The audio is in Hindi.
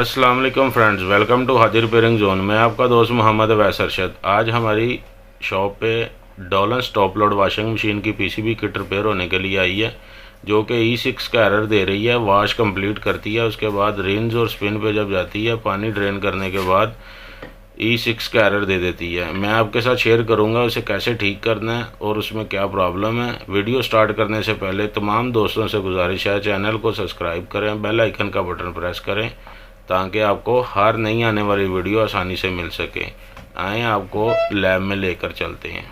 अस्सलाम वालेकुम friends, welcome to Hadi repairing zone. मैं आपका दोस्त मोहम्मद अवैस अरशद। आज हमारी शॉप पे Dawlance top load washing machine की पीसीबी किट रिपेयर होने के लिए आई है, जो कि E6 का एरर दे रही है। वॉश कंप्लीट करती है, उसके बाद रिंस और स्पिन पे जब जाती है पानी ड्रेन करने के बाद E6 का एरर दे देती है। मैं आपके साथ शेयर करूंगा उसे कैसे ठीक करना है और उसमें क्या प्रॉब्लम है। वीडियो स्टार्ट करने से पहले तमाम दोस्तों से गुजारिश है, चैनल को सब्सक्राइब करें, बेल आइकन का बटन प्रेस करें ताकि आपको हर नई आने वाली वीडियो आसानी से मिल सके। आए आपको लैब में लेकर चलते हैं।